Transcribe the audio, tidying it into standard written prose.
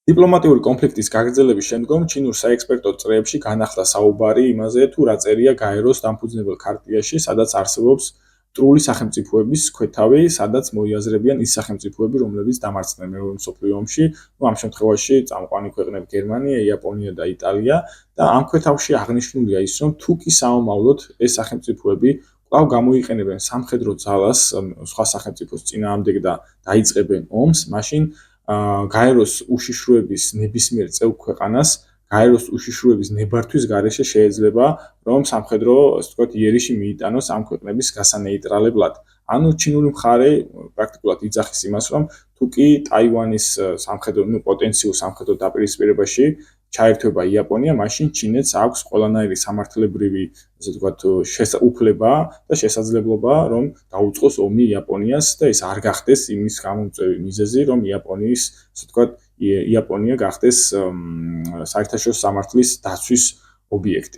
დიპლომატიური კონფლიქტის გაგრძელების შემდგომ ჩინურ საექსპერტო წრეებში განახლდა საუბარი იმაზე, თუ რა წერია გაეროს დამფუძნებელ ქარტიაში, სადაც არსებობს მტრული სახელმწიფოების ქვეთავი, სადაც მოიაზრებიან ის სახელმწიფოები, რომლებიც დამარცხდნენ მეორე მსოფლიო ომში, ამ შემთხვევაში წამყვანი ქვეყნები გერმანია, იაპონია და იტალია და ამ ქვეთავში აღნიშნულია ის, რომ თუ კი საომავლოდ ეს სახელმწიფოები კვლავ გამოიყენებენ სამხედრო ძალას სხვა სახელმწიფოს წინააღმდეგ და დაიწყებენ ომს, მაშინ გაეროს უშიშროების ნებისმიერ წევრ ქვეყანას გაეროს უშიშროების ნებართვის გარეშე შეიძლება რომ სამხედრო, ასე ვთქვათ, იერიში მიიტანოს ამ ქვეყნების გასანეიტრალებლად. ანუ ჩინური მხარე პრაქტიკულად იძახის იმას, რომ თუ კი ტაივანის სამხედრო, პოტენციურ სამხედრო დაპირისპირებაში ჩაერთვება იაპონია, მაშინ ჩინეთს აქვს ყველანაირი სამართლებრივი, ასე ვთქვათ, უფლება და შესაძლებლობა, რომ დაუწყოს ომი იაპონიას და ეს არ გახდეს იმის გამომწვევი მიზეზი, რომ იაპონიის, ასე ვთქვათ, იაპონია გახდეს საერთაშორისო სამართლის დაცვის ობიექტი.